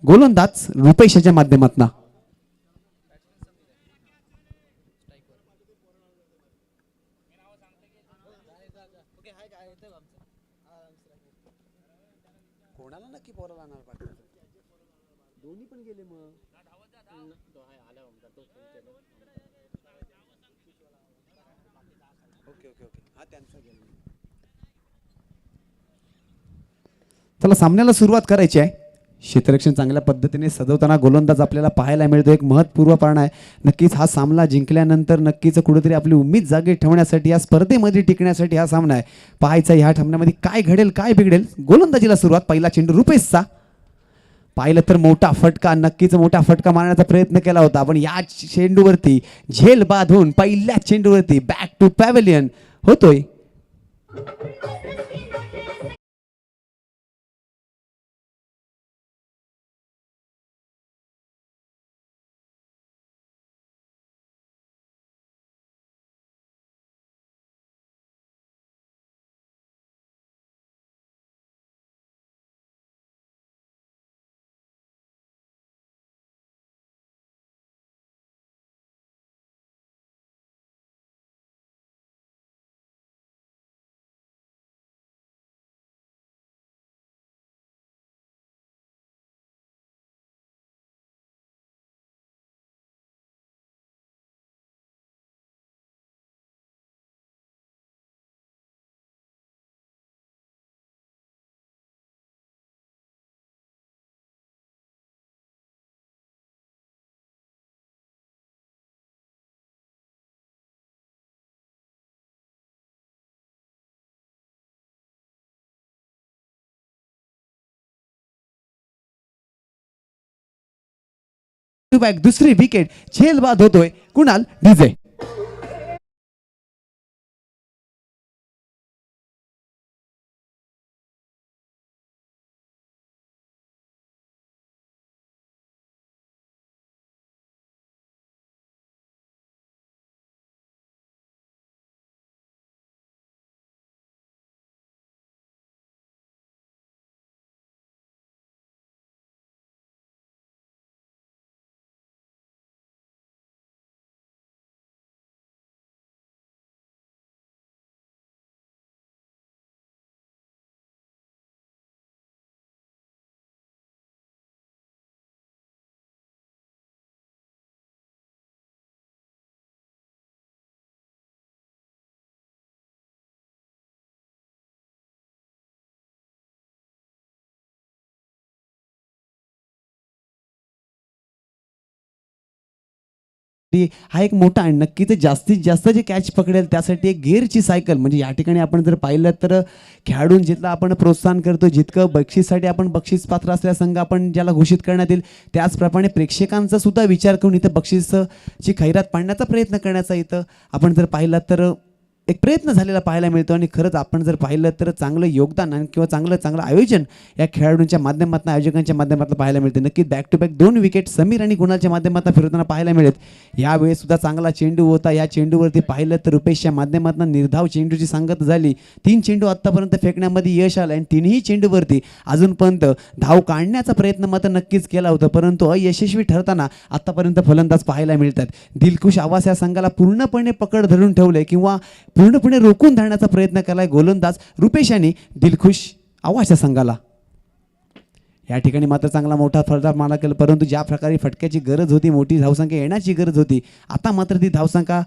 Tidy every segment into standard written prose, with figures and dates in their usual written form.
गोलंदाज रुपेशच्या माध्यमातून. कोणाला नक्की पोराला आणणार पाहिजे? दोन्ही पण गेले मग. ओके ओके ओके, हा त्यांचा गेला. चला सामन्याला सुरुवात करायची आहे. क्षेत्ररक्षण चांगल्या पद्धतीने सजवताना गोलंदाज आपल्याला पाहायला मिळतो. एक महत्त्वपूर्ण आहे. नक्कीच हा सामना जिंकल्यानंतर नक्कीच कुठेतरी आपली उम्मीद जागी ठेवण्यासाठी, या स्पर्धेमध्ये टिकण्यासाठी हा सामना आहे. पाहायचा ह्या सामन्यामध्ये काय घडेल काय बिघडेल. गोलंदाजीला सुरुवात. पहिला चेंडू रुपेशचा. पाहिलं तर मोठा फटका, नक्कीच मोठा फटका मारण्याचा प्रयत्न केला होता, पण या चेंडूवरती झेल बांधून पहिल्या चेंडूवरती बॅक टू पॅव्हेलियन होतोय. बॅक दुसरी विकेट. झेल बाद होतोय कुणाल ढिजे. हा एक मोठा आहे. नक्कीच जास्तीत जास्त जे कॅच पकडेल त्यासाठी एक गिअरची सायकल. म्हणजे या ठिकाणी आपण जर पाहिलं तर खेळाडूं जितकं आपण प्रोत्साहन करतो, जितकं बक्षीसाठी आपण बक्षीस पात्र असलेला संघ आपण ज्याला घोषित करण्यात येईल, त्याचप्रमाणे प्रेक्षकांचा सुद्धा विचार करून इथं बक्षीसची खैरात पाडण्याचा प्रयत्न करण्याचा इथं आपण जर पाहिलं तर एक प्रयत्न झालेला पाहायला मिळतो. आणि खरंच आपण जर पाहिलं तर चांगलं योगदान आणि किंवा चांगलं आयोजन या खेळाडूंच्या माध्यमातून, आयोजकांच्या माध्यमातून पाहायला मिळते. नक्कीच back to back 2 wicket Sameer आणि गुणालच्या माध्यमातून फिरवताना पाहायला मिळत. यावेळेस सुद्धा चांगला चेंडू होता. या चेंडूवरती पाहिलं तर रुपेशच्या माध्यमातून निर्धाव चेंडूची सांगत झाली. 3 चेंडू आत्तापर्यंत फेकण्यामध्ये यश आलं आणि 3ही चेंडूवरती अजूनपर्यंत धाव काढण्याचा प्रयत्न मात्र नक्कीच केला होता, परंतु अयशस्वी ठरताना आत्तापर्यंत फलंदाज पाहायला मिळतात. दिलखुश आवाज या संघाला पूर्णपणे पकड धरून ठेवले किंवा पूर्णपणे रोखून धरण्याचा प्रयत्न केलाय गोलंदाज रुपेश यांनी दिलखुश आवाज या संघाला. या ठिकाणी मात्र चांगला मोठा फलंदाज मारा केला, परंतु ज्या प्रकारे फटक्याची गरज होती, मोठी धावसंख्या येण्याची गरज होती, आता मात्र ती धावसंख्या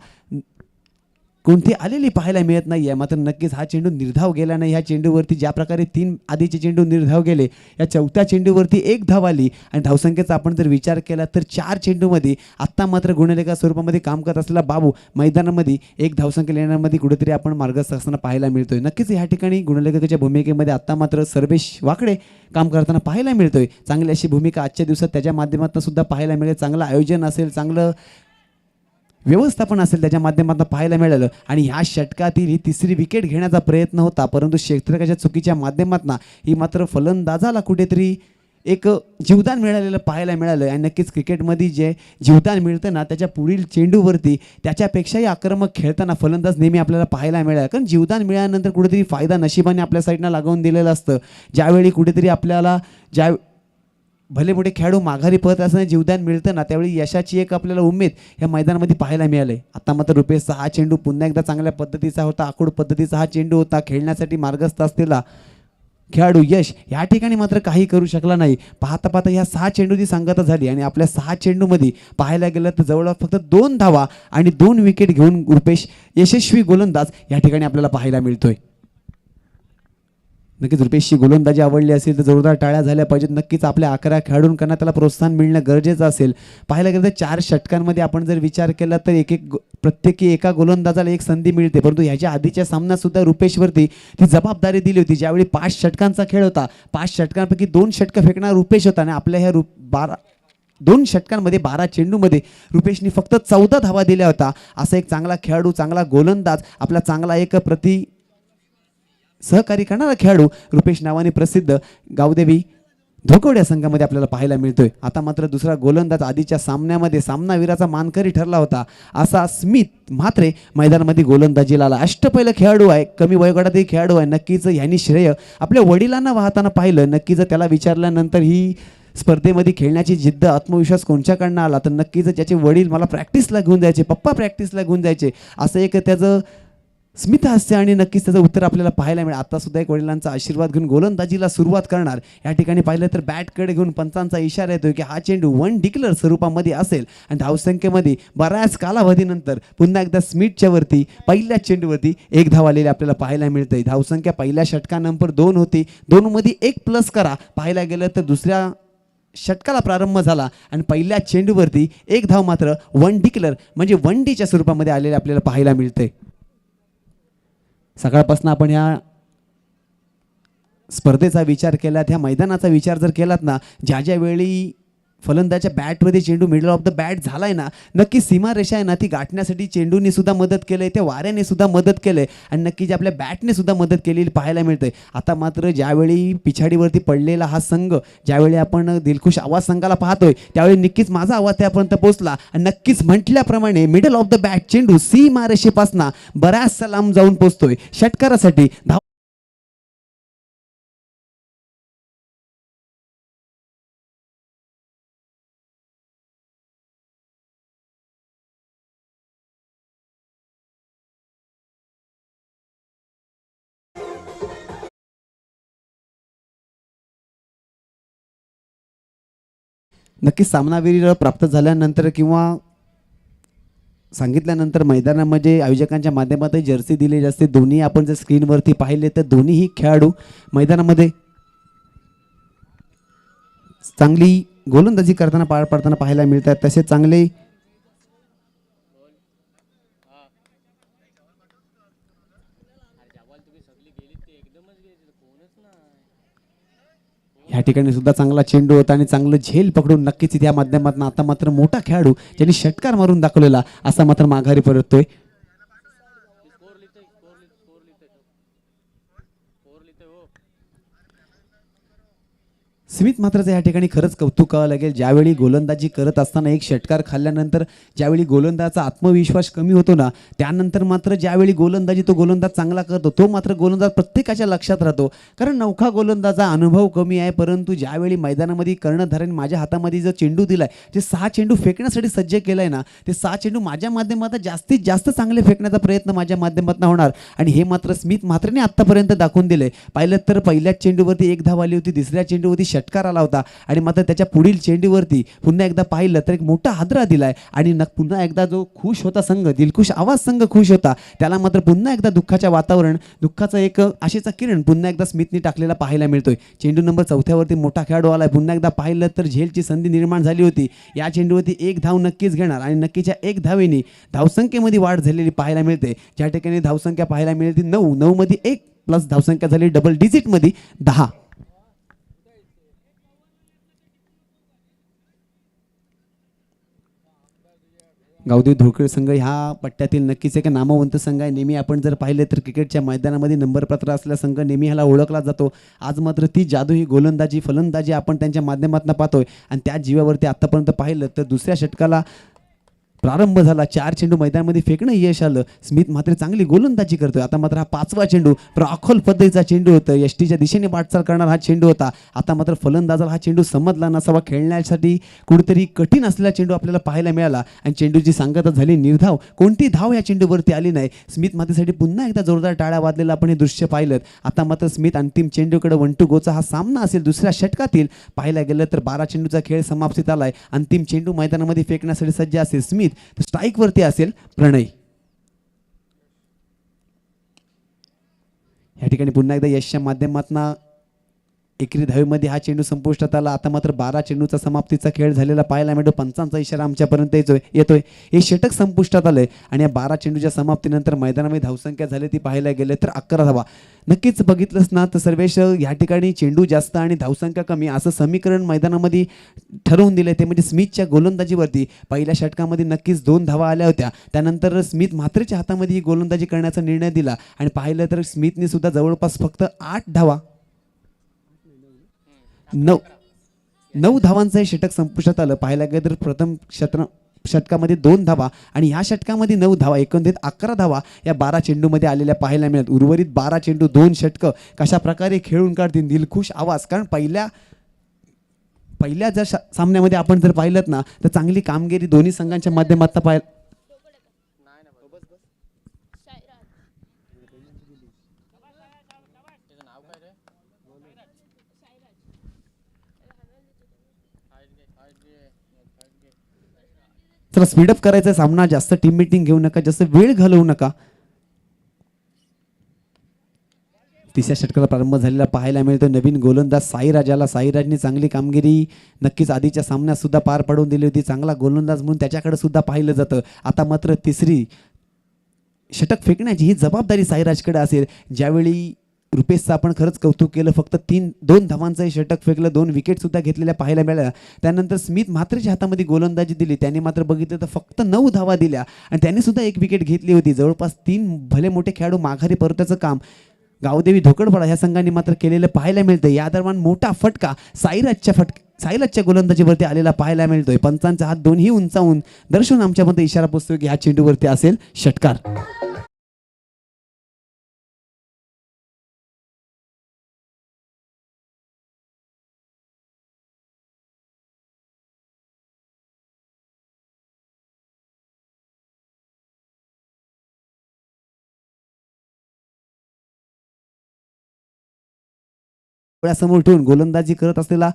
कोणती आलेली पाहायला मिळत नाही आहे. मात्र नक्कीच हा चेंडू निर्धाव गेला नाही. ह्या चेंडूवरती ज्या प्रकारे 3 आधीचे चेंडू निर्धाव गेले, या 4थ्या चेंडूवरती 1 धाव आली. आणि धावसंख्येचा आपण जर विचार केला तर 4 चेंडूमध्ये आत्ता मात्र गुणलेखा स्वरूपामध्ये काम करत असलेला बाबू मैदानामध्ये 1 धावसंख्या येण्यामध्ये कुठेतरी आपण मार्गस्थ असताना पाहायला मिळतोय. नक्कीच ह्या ठिकाणी गुणलेखकाच्या भूमिकेमध्ये आत्ता मात्र सर्वेश वाकडे काम करताना पाहायला मिळतोय. चांगली अशी भूमिका आजच्या दिवसात त्याच्या माध्यमातून सुद्धा पाहायला मिळेल. चांगलं आयोजन असेल, चांगलं व्यवस्थापन असेल त्याच्या माध्यमातून पाहायला मिळालं. आणि ह्या षटकातील ही 3री विकेट घेण्याचा प्रयत्न होता, परंतु क्षेत्ररक्षकाच्या चुकीच्या माध्यमातून ही मात्र फलंदाजाला कुठेतरी एक जीवदान मिळालेलं पाहायला मिळालं. आणि नक्कीच क्रिकेटमध्ये जे जीवदान मिळतं ना, त्याच्या पुढील चेंडूवरती त्याच्यापेक्षाही आक्रमक खेळताना फलंदाज नेहमी आपल्याला पाहायला मिळाला. कारण जीवदान मिळाल्यानंतर कुठेतरी फायदा नशिबाने आपल्या साईडनं लागवून दिलेलं असतं. ज्यावेळी कुठेतरी आपल्याला भले मोठे खेळाडू माघारी पळत असताना जीवदान मिळतं ना, त्यावेळी यशाची एक आपल्याला उमेद या मैदानामध्ये पाहायला मिळाले. आता मात्र रुपेशचा हा चेंडू पुन्हा एकदा चांगल्या पद्धतीचा होता, आखूड पद्धतीचा हा चेंडू होता. खेळण्यासाठी मार्गस्थ असलेला खेळाडू यश या ठिकाणी मात्र काही करू शकला नाही. पाहता पाहता ह्या 6 चेंडूची सांगता झाली आणि आपल्या 6 चेंडूमध्ये पाहायला गेलं तर जवळपास फक्त 2 धावा आणि 2 विकेट घेऊन रुपेश यशस्वी गोलंदाज या ठिकाणी आपल्याला पाहायला मिळतोय. नक्कीच रुपेशची गोलंदाजी आवडली असेल तर जोरदार टाळ्या झाल्या पाहिजेत. नक्कीच आपल्या 11 खेळाडूंकडनं त्याला प्रोत्साहन मिळणं गरजेचं असेल. पाहायला गेलं तर 4 षटकांमध्ये आपण जर विचार केला तर प्रत्येकी एका गोलंदाजाला एक संधी मिळते, परंतु ह्याच्या आधीच्या सामन्यात सुद्धा रुपेशवरती ती जबाबदारी दिली होती. ज्यावेळी 5 षटकांचा खेळ होता, 5 षटकांपैकी 2 षटकं फेकणारा रुपेश होता आणि आपल्या ह्या 2 षटकांमध्ये 12 चेंडूमध्ये रुपेशने फक्त 14 धावा दिल्या होता. असा एक चांगला खेळाडू, चांगला गोलंदाज, आपला चांगला एक सहकारी करणारा खेळाडू रुपेश नावाने प्रसिद्ध गावदेवी धोकवड्या संघामध्ये आपल्याला पाहायला मिळतोय. आता मात्र दुसरा गोलंदाज आधीच्या सामन्यामध्ये सामनावीराचा मानकरी ठरला होता असा स्मिथ मात्र मैदानामध्ये गोलंदाजीला आला. अष्टपैल खेळाडू आहे, कमी वयोगटातील खेळाडू आहे. नक्कीच यांनी श्रेय आपल्या वडिलांना वाहताना पाहिलं. नक्कीच त्याला विचारल्यानंतर ही स्पर्धेमध्ये खेळण्याची जिद्द, आत्मविश्वास कोणच्याकडनं आला तर नक्कीच त्याचे वडील मला प्रॅक्टिसला घेऊन जायचे, पप्पा प्रॅक्टिसला घेऊन जायचे, असं एक त्याचं स्मित हास्य आणि नक्कीच त्याचं उत्तर आपल्याला पाहायला मिळेल. आता सुद्धा एक वडिलांचा आशीर्वाद घेऊन गोलंदाजीला सुरुवात करणार. या ठिकाणी पाहिलं तर बॅटकडे घेऊन पंचांचा इशारा येतोय की हा चेंडू 1 डिक्लेअर स्वरूपामध्ये असेल आणि धावसंख्येमध्ये बऱ्याच कालावधीनंतर पुन्हा एकदा स्मिथच्या वरती पहिल्या चेंडूवरती 1 धाव आलेली आपल्याला पाहायला मिळते. धावसंख्या पहिल्या षटकानंतर 2 होती, 2 मध्ये 1 प्लस करा. पाहायला गेलं तर दुसऱ्या षटकाला प्रारंभ झाला आणि पहिल्या चेंडूवरती 1 धाव मात्र 1 डिक्लेअर म्हणजे 1 डीच्या स्वरूपामध्ये आलेले आपल्याला पाहायला मिळते. सकाळपासून आपण ह्या स्पर्धेचा विचार केलात, ह्या मैदानाचा विचार जर केलात ना, ज्या वेळी फलंदाच्या बॅटमध्ये चेंडू मिडल ऑफ द बॅट झालाय ना, नक्की सीमारेषा आहे ना ती गाठण्यासाठी चेंडूने सुद्धा मदत केलंय, त्या वाऱ्याने सुद्धा मदत केलंय आणि नक्कीच आपल्या बॅटने सुद्धा मदत केलेली पाहायला मिळते. आता मात्र ज्यावेळी पिछाडीवरती पडलेला हा संघ, ज्यावेळी आपण दिलखुश आवाज संघाला पाहतोय त्यावेळी नक्कीच माझा आवाज त्यापर्यंत पोहोचला आणि नक्कीच म्हटल्याप्रमाणे मिडल ऑफ द बॅट चेंडू सीमारेषेपासून बऱ्याचसा लांब जाऊन पोहोचतोय. षटकारासाठी धाव नक्कीच सामनावीर प्राप्त झाल्यानंतर किंवा सांगितल्यानंतर मैदानामध्ये आयोजकांच्या माध्यमातून जर्सी दिली असते. दोन्ही आपण जर स्क्रीनवरती पाहिले तर दोन्हीही खेळाडू मैदानामध्ये चांगली गोलंदाजी करताना पार पडताना पाहायला मिळतात. तसे चांगले ह्या ठिकाणी सुद्धा चांगला चेंडू होता आणि चांगलं झेल पकडून नक्कीच त्या माध्यमातून आता मात्र मोठा खेळाडू ज्यांनी षटकार मारून दाखवलेला असा मात्र माघारी परततोय. स्मिथ मात्र या ठिकाणी खरंच कौतुक करावं लागेल. ज्यावेळी गोलंदाजी करत असताना एक षटकार खाल्ल्यानंतर ज्यावेळी गोलंदाजाचा आत्मविश्वास कमी होतो ना, त्यानंतर मात्र ज्यावेळी गोलंदाजी तो गोलंदाज चांगला करतो तो मात्र गोलंदाज प्रत्येकाच्या लक्षात राहतो. कारण नौखा गोलंदाजा अनुभव कमी आहे, परंतु ज्यावेळी मैदानामध्ये कर्णधाराने माझ्या हातामध्ये जो चेंडू दिलाय, जे 6 चेंडू फेकण्यासाठी सज्ज केलाय ना, ते 6 चेंडू माझ्या माध्यमातून जास्तीत जास्त चांगले फेकण्याचा प्रयत्न माझ्या माध्यमातून होणार आणि हे मात्र स्मिथ मात्रने आतापर्यंत दाखवून दिले. पाहिलं तर पहिल्याच चेंडूवरती 1 धाव आली होती, दुसऱ्या चेंडूवरती षटकार आला होता आणि मात्र त्याच्या पुढील चेंडूवरती पुन्हा एकदा पाहिलं तर एक मोठा हादरा दिलाय आणि पुन्हा एकदा जो खुश होता संघ, दिलखुश आवाज संघ खुश होता, त्याला मात्र पुन्हा एकदा दुःखाच्या वातावरण, दुःखाचा एक आशेचा किरण पुन्हा एकदा स्मिथने टाकलेला पाहायला मिळतोय. चेंडू नंबर 4 मोठा खेळाडू आलाय. पुन्हा एकदा पाहिलं तर झेलची संधी निर्माण झाली होती. या चेंडूवरती 1 धाव नक्कीच घेणार आणि नक्कीच्या 1 धावेने धावसंख्येमध्ये वाढ झालेली पाहायला मिळते. ज्या ठिकाणी धावसंख्या पाहायला मिळते 9 मध्ये 1 प्लस धावसंख्या झाली डबल डिजिट मध्ये 10. गावदेवी धुळखेड संघ ह्या पट्ट्यातील नक्कीच एक नामवंत संघ आहे. नेहमी आपण जर पाहिले तर क्रिकेटच्या मैदानामध्ये नंबरपत्र असलेला संघ नेहमी ह्याला ओळखला जातो. आज मात्र ती जादू, ही गोलंदाजी फलंदाजी आपण त्यांच्या माध्यमातून पाहतोय आणि त्या जीवावरती आतापर्यंत पाहिलं तर दुसऱ्या षटकाला प्रारंभ झाला, 4 चेंडू मैदानामध्ये फेकणं यश आलं. स्मिथ मात्र चांगली गोलंदाजी करतोय. आता मात्र हा 5वा चेंडू राखोल पद्धतीचा चेंडू होता, यष्टीच्या दिशेने वाटचाल करणार हा चेंडू होता. आता मात्र फलंदाजाला हा चेंडू समजला नसावा, खेळण्यासाठी कुठेतरी कठीण असलेला चेंडू आपल्याला पाहायला मिळाला आणि चेंडूची सांगता झाली निर्धाव. कोणती धाव या चेंडूवरती आली नाही. स्मिथ मातेसाठी पुन्हा एकदा जोरदार टाळ्या वाजलेला आपण हे दृश्य पाहिलं. आता मात्र स्मिथ अंतिम चेंडूकडे 1 to goचा हा सामना असेल दुसऱ्या षटकातील. पाहायला गेलं तर 12 चेंडूचा खेळ समाप्तीत आलाय. अंतिम चेंडू मैदानामध्ये फेकण्यासाठी सज्ज असेल स्मिथ, तर स्ट्राईक वरती असेल प्रणय. या ठिकाणी पुन्हा एकदा यशच्या माध्यमातून एकरी धावेमध्ये हा चेंडू संपुष्टात आला. आता मात्र 12 चेंडूचा समाप्तीचा खेळ झालेला पाहायला मिळतो. पंचांचा इशारा आमच्यापर्यंत येतोय. हे षटक संपुष्टात आलंय आणि या 12 चेंडूच्या समाप्तीनंतर मैदानामध्ये धावसंख्या झाली ती पाहायला गेले तर 11 धावा. नक्कीच बघितलंच ना तर सर्वेश, या ठिकाणी चेंडू जास्त आणि धावसंख्या कमी असं समीकरण मैदानामध्ये ठरवून दिलं. ते म्हणजे स्मिथच्या गोलंदाजीवरती. पहिल्या षटकामध्ये नक्कीच 2 धावा आल्या होत्या. त्यानंतर स्मिथ मात्रेच्या हातामध्ये ही गोलंदाजी करण्याचा निर्णय दिला आणि पाहिलं तर स्मिथने सुद्धा जवळपास फक्त 8 धावा 9 धावांचं हे षटक संपुष्टात आलं. पाहायला गेलं तर प्रथम षटकामध्ये 2 धावा आणि ह्या षटकामध्ये 9 धावा, एकंदरीत 11 धावा या 12 चेंडूमध्ये आलेल्या पाहायला मिळत. उर्वरित 12 चेंडू 2 षटकं कशा प्रकारे खेळून काढतील दिलखुश आवाज. कारण पहिल्या जर सामन्यामध्ये आपण जर पाहिलं ना तर चांगली कामगिरी दोन्ही संघांच्या माध्यमातून पाहिलं. चला स्पीडअप करायचा सामना, जास्त टीम मीटिंग घेऊ नका, जास्त वेळ घालवू नका. तिसऱ्या षटकाला प्रारंभ झालेला पाहायला मिळतो. नवीन गोलंदाज साईराजाला. साईराजने चांगली कामगिरी नक्कीच आधीच्या सामन्यात सुद्धा पार पाडून दिली होती. चांगला गोलंदाज म्हणून त्याच्याकडे सुद्धा पाहिलं जातं. आता मात्र तिसरी षटक फेकण्याची ही जबाबदारी साईराजकडे असेल. ज्यावेळी रुपेशचं आपण खरंच कौतुक केलं, फक्त 2 धावांचं षटक फेकलं, 2 विकेट सुद्धा घेतलेल्या पाहायला मिळाल्या. त्यानंतर स्मिथ मात्रेच्या हातामध्ये गोलंदाजी दिली. त्याने मात्र बघितलं तर फक्त 9 धावा दिल्या आणि त्याने सुद्धा 1 विकेट घेतली होती. जवळपास 3 भले मोठे खेळाडू माघारी परताचं काम गावदेवी धोकडपाडा ह्या संघाने मात्र केलेलं पाहायला मिळतं. या दरम्यान मोठा फटका साईराजच्या गोलंदाजीवरती आलेला पाहायला मिळतोय. पंचांचा हात दोन्ही उंचावून दर्शवून आमच्यामध्ये इशारा पोचतोय की ह्या चेंडूवरती असेल षटकार. डोळ्यासमोर ठेवून गोलंदाजी करत असलेला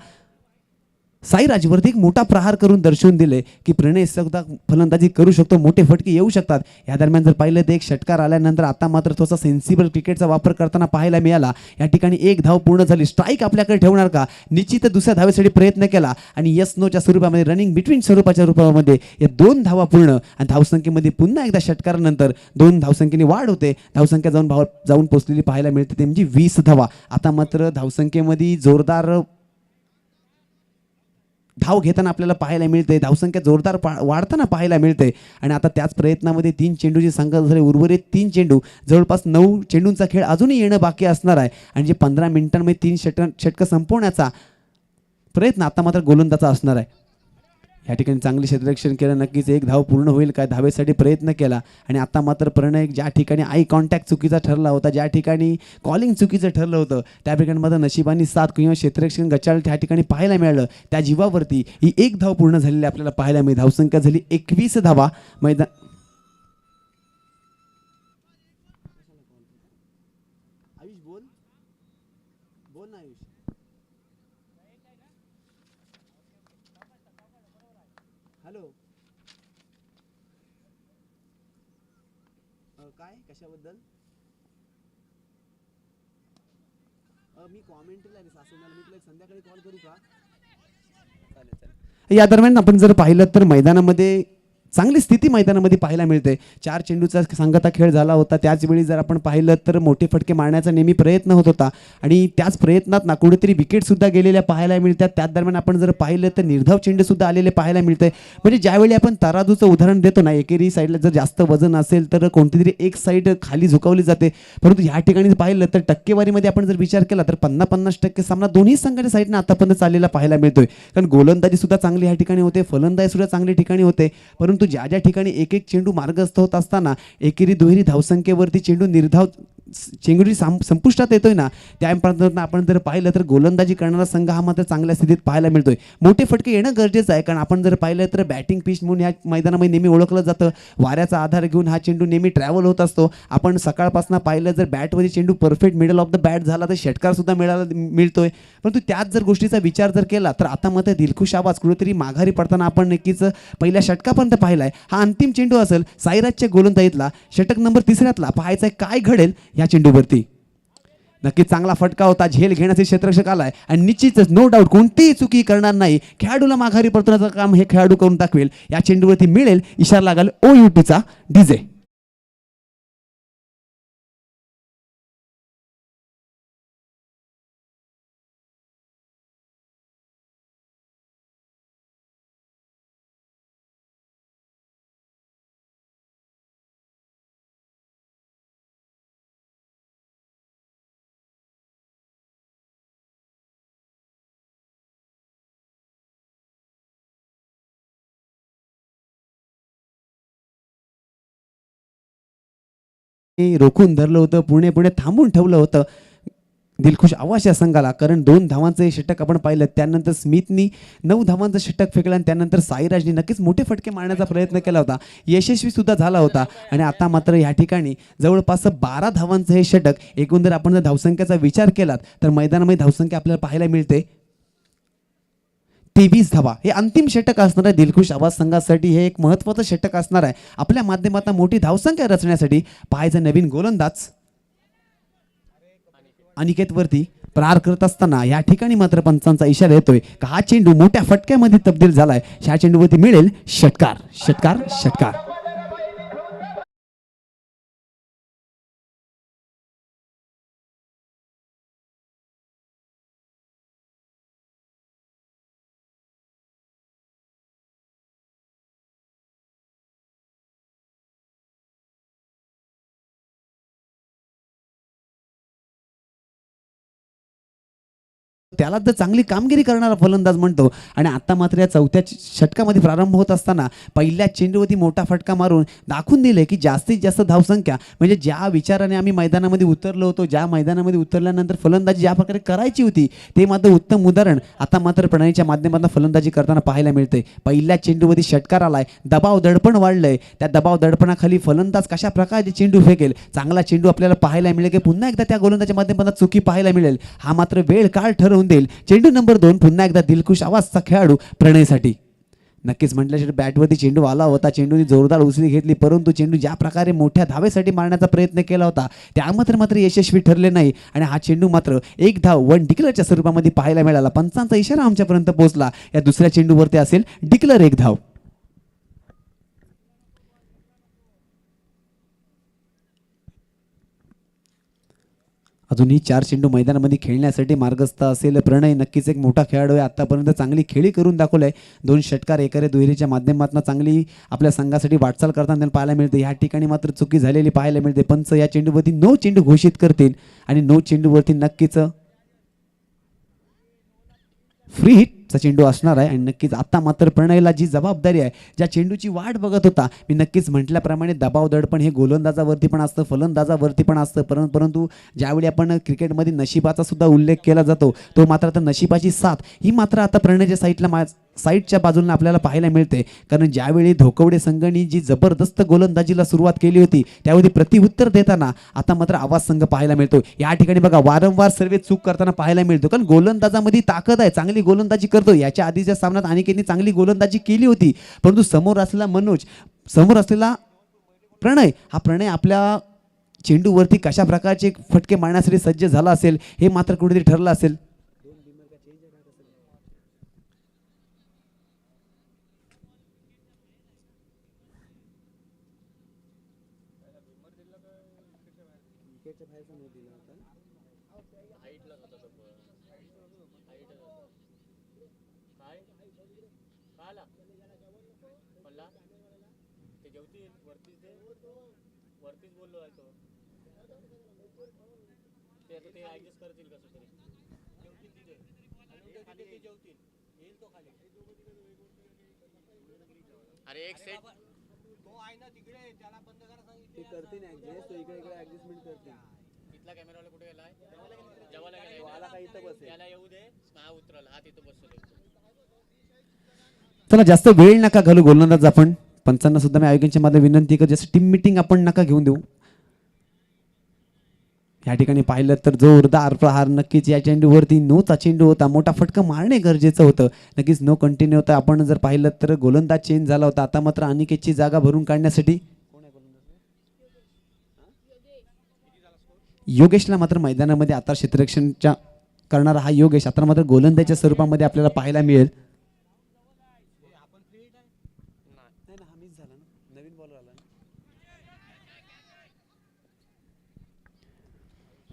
साईराजवरती एक मोठा प्रहार करून दर्शवून दिले की प्रणय सुद्धा फलंदाजी करू शकतो, मोठे फटके येऊ शकतात. या दरम्यान जर पाहिलं तर एक षटकार आल्यानंतर आता मात्र थोडासा सेन्सिबल क्रिकेटचा वापर करताना पाहायला मिळाला. या ठिकाणी 1 धाव पूर्ण झाली. स्ट्राईक आपल्याकडे ठेवणार का? निश्चित दुसऱ्या धावेसाठी प्रयत्न केला आणि यस नोच्या स्वरूपामध्ये, रनिंग बिटवीन स्वरूपाच्या रूपामध्ये या 2 धावा पूर्ण आणि धावसंख्येमध्ये पुन्हा एकदा षटकारानंतर 2 धावसंख्येने वाढ होते. धावसंख्या जाऊन पोहोचलेली पाहायला मिळते ते म्हणजे 20 धावा. आता मात्र धावसंख्येमध्ये जोरदार धाव घेताना आपल्याला पाहायला मिळते. धावसंख्या जोरदार वाढताना पाहायला मिळते आणि आता त्याच प्रयत्नामध्ये 3 चेंडूची संख्या झाली. उर्वरित 3 चेंडू, जवळपास 9 चेंडूंचा खेळ अजूनही येणं बाकी असणार आहे आणि जे 15 मिनिटांमध्ये 3 षटकं संपवण्याचा प्रयत्न आता मात्र गोलंदाजा असणार आहे. या ठिकाणी चांगले क्षेत्ररक्षण केलं. नक्कीच 1 धाव पूर्ण होईल काय धावेसाठी प्रयत्न केला आणि आता मात्र प्रणय ज्या ठिकाणी आय कॉन्टॅक्ट चुकीचा ठरला होता, ज्या ठिकाणी कॉलिंग चुकीचं ठरलं होतं, त्या ठिकाणी मात्र नशिबाने 7 किंवा क्षेत्ररक्षण गचाळ त्या ठिकाणी पाहायला मिळालं. त्या जीवावरती ही 1 धाव पूर्ण झालेली आपल्याला पाहायला मिळते. धावसंख्या झाली 21 धावा. मैदान काय कशाबद्दल मी कॉमेंटरीला मी तुला संध्याकाळी कॉल करू का? चालेल. या दरम्यान आपण जर पाहिलं तर मैदानामध्ये चांगली स्थिती मैदानामध्ये पाहायला मिळते. 4 चेंडूचा सांगता खेळ झाला होता. त्याचवेळी जर आपण पाहिलं तर मोठे फटके मारण्याचा नेहमी प्रयत्न होत होता आणि त्याच प्रयत्नात ना कुठेतरी विकेटसुद्धा गेलेल्या पाहायला मिळतात. त्याच दरम्यान आपण जर पाहिलं तर निर्धाव चेंडूसुद्धा आलेले पाहायला मिळते. म्हणजे ज्यावेळी आपण तराजूचं उदाहरण देतो ना, एकेरी साईडला जर जास्त वजन असेल तर कोणती तरी एक साईड खाली झुकवली जाते. परंतु ह्या ठिकाणी पाहिलं तर टक्केवारीमध्ये आपण जर विचार केला तर 50-50% सामना दोन्ही संघाच्या साईडनं आतापर्यंत चाललेला पाहायला मिळतोय. कारण गोलंदाजी सुद्धा चांगली ह्या ठिकाणी होते, फलंदाजी सुद्धा चांगल्या ठिकाणी होते. परंतु परंतु ज्या ज्या ठिकाणी एक एक चेंडू मार्गस्थ होत असताना एकेरी दुहेरी धावसंख्येवरती चेंडू निर्धाव चेंडू संपुष्टात येतोय ना, त्यापर्यंत आपण जर पाहिलं तर गोलंदाजी करणारा संघ हा मात्र चांगल्या स्थितीत पाहायला मिळतोय. मोठे फटके येणं गरजेचं आहे, कारण आपण जर पाहिलं तर बॅटिंग पिच म्हणून ह्या मैदानामध्ये नेहमी ओळखलं जातं. वाऱ्याचा आधार घेऊन हा चेंडू नेहमी ट्रॅव्हल होत असतो. आपण सकाळपासून पाहिलं जर बॅटमध्ये चेंडू perfect middle of the bat झाला तर षटकार सुद्धा मिळतोय. परंतु त्याच जर गोष्टीचा विचार जर केला तर आता मात्र दिलखुश आवाज कुठेतरी माघारी पडताना आपण नक्कीच पहिल्या षटकापर्यंत पाहिलाय. हा अंतिम चेंडू असेल साईराजच्या गोलंदाजीतला, षटक नंबर 3 पाहायचा काय घडेल या चेंडूवरती. नक्कीच चांगला फटका होता, झेल घेण्याचे क्षेत्ररक्षक आलाय आणि निश्चितच नो डाऊट कोणतीही चुकी करणार नाही. खेळाडूला माघारी परतण्याचं काम हे खेळाडू करून दाखवेल. या चेंडूवरती मिळेल इशारा लागेल OUTचा डीजे. रोखून धरलं होतं, पुणे पुढे थांबून ठेवलं होतं दिलखुश आवाज या संघाला, कारण 2 धावांचं हे षटक आपण पाहिलं. त्यानंतर स्मिथनी 9 धावांचं षटक फेकलं आणि त्यानंतर साईराजनी नक्कीच मोठे फटके मारण्याचा प्रयत्न केला होता, यशस्वी सुद्धा झाला होता. आणि आता मात्र या ठिकाणी जवळपास 12 धावांचं हे षटक, एकूण जर आपण जर धावसंख्येचा विचार केलात तर मैदानामध्ये धावसंख्या आपल्याला पाहायला मिळते 23 धावा. हे अंतिम षटक असणार आहे दिलखुश आवाज संघासाठी. हे एक महत्त्वाचं षटक असणार आहे आपल्या माध्यमातून मोठी धावसंख्या रचण्यासाठी. पाहायचं नवीन गोलंदाज अनिकेतवरती प्रहार करत असताना या ठिकाणी मात्र पंचांचा इशारा येतोय का हा चेंडू मोठ्या फटक्यामध्ये तब्दील झालाय. ह्या चेंडूवरती मिळेल षटकार षटकार षटकार. त्याला तर चांगली कामगिरी करणारा फलंदाज म्हणतो. आणि आता मात्र या चौथ्या षटकामध्ये प्रारंभ होत असताना पहिल्या चेंडूवरती मोठा फटका मारून दाखवून दिले की जास्तीत जास्त धावसंख्या, म्हणजे ज्या विचाराने आम्ही मैदानामध्ये उतरलो होतो, ज्या मैदानामध्ये उतरल्यानंतर फलंदाजी ज्या प्रकारे करायची होती ते मात्र उत्तम उदाहरण आता मात्र प्रणालीच्या माध्यमातून फलंदाजी करताना पाहायला मिळते. पहिल्या चेंडूवरती षटकार आलाय, दबाव दडपण वाढलंय. त्या दबाव दडपणाखाली फलंदाज कशा प्रकारे चेंडू फेकेल, चांगला चेंडू आपल्याला पाहायला मिळेल की पुन्हा एकदा त्या गोलंदाजच्या माध्यमातून चुकी पाहायला मिळेल. हा मात्र वेळ काळ ठरवून देईल. चेंडू नंबर 2 पुन्हा एकदा दिलखुश आवाजचा खेळाडू प्रणयसाठी. नक्कीच म्हटल्याशिवाय बॅटवरती चेंडू आला होता, चेंडूने जोरदार उचली घेतली, परंतु चेंडू ज्या प्रकारे मोठ्या धावेसाठी मारण्याचा प्रयत्न केला होता त्या मात्र यशस्वी ठरले नाही. आणि हा चेंडू मात्र 1 धाव 1 डिक्लरच्या स्वरूपामध्ये पाहायला मिळाला. पंचांचा इशारा आमच्यापर्यंत पोहोचला. या दुसऱ्या चेंडूवरती असेल डिक्लर 1 धाव. अजूनही 4 चेंडू मैदानामध्ये खेळण्यासाठी मार्गस्थ असेल प्रणय. नक्कीच एक मोठा खेळाडू आहे, आतापर्यंत चांगली खेळी करून दाखवलंय. 2 षटकार एकारे दुहेरीच्या माध्यमातून चांगली आपल्या संघासाठी वाटचाल करताना त्यांना पाहायला मिळते. या ठिकाणी मात्र चुकी झालेली पाहायला मिळते. पंच या चेंडूवरती 9 चेंडू घोषित करतील आणि 9 चेंडूवरती नक्कीच फ्री हिटचा चेंडू असणार आहे. आणि नक्कीच आता मात्र प्रणयला जी जबाबदारी आहे, ज्या चेंडूची वाट बघत होता, मी नक्कीच म्हटल्याप्रमाणे दबाव दडपण हे गोलंदाजावरती पण असतं, फलंदाजावरती पण असतं. परंतु ज्यावेळी आपण क्रिकेटमध्ये नशिबाचा सुद्धा उल्लेख केला जातो, तो मात्र आता नशिबाची साथ ही मात्र आता प्रणयच्या साईडच्या बाजूला आपल्याला पाहायला मिळते. कारण ज्यावेळी धोकवडे संघाने जी जबरदस्त गोलंदाजीला सुरुवात केली होती त्यावेळी प्रतिउत्तर देताना आता मात्र आवाज संघ पाहायला मिळतो. या ठिकाणी बघा वारंवार सर्व चूक करताना पाहायला मिळतो, कारण गोलंदाजामध्ये ताकद आहे, चांगली गोलंदाजी करतो. याच्या आधीच्या सामन्यात अनिकेतने चांगली गोलंदाजी केली होती, परंतु समोर असलेला मनोज, समोर असलेला प्रणय, हा प्रणय आपल्या चेंडूवरती कशा प्रकारचे फटके मारण्यासाठी सज्ज झाला असेल हे मात्र कुठेतरी ठरलं असेल. अरे एक सेट इथला कॅमेरावाला कुठे गेलाय? जेवायला गेलाय. आला का इथं बसेल. याला येऊ दे. हा उतरल. हा तिथं बसतो. चला जास्त वेळ नका घालू गोलंदाज आपण. पंचांना सुद्धा मी आयोगांच्या मध्ये विनंती करतो, जसं टीम मिटिंग आपण नका घेऊन देऊ. या ठिकाणी पाहिलं तर जोरदार प्रहार नक्कीच या चेंडूवरती नोचा चेंडू होता, मोठा फटका मारणे गरजेचं होतं. नक्कीच नो कंटिन्यू होतं. आपण जर पाहिलं तर गोलंदाज चेंज झाला होता. आता मात्र अनिकेतची जागा भरून काढण्यासाठी योगेशला मात्र मैदानामध्ये आता क्षेत्ररक्षणच्या करणारा हा योगेश आता मात्र गोलंदाजच्या स्वरूपामध्ये आपल्याला पाहायला मिळेल.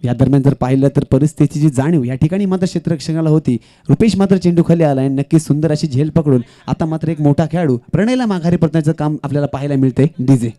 या दरम्यान जर पाहिलं तर परिस्थितीची जी जाणीव या ठिकाणी मात्र क्षेत्ररक्षणाला होती. रुपेश मात्र चेंडू खाली आला आणि नक्कीच सुंदर अशी झेल पकडून आता मात्र एक मोठा खेळाडू प्रणयला माघारी परतण्याचं काम आपल्याला पाहायला मिळते. डीजे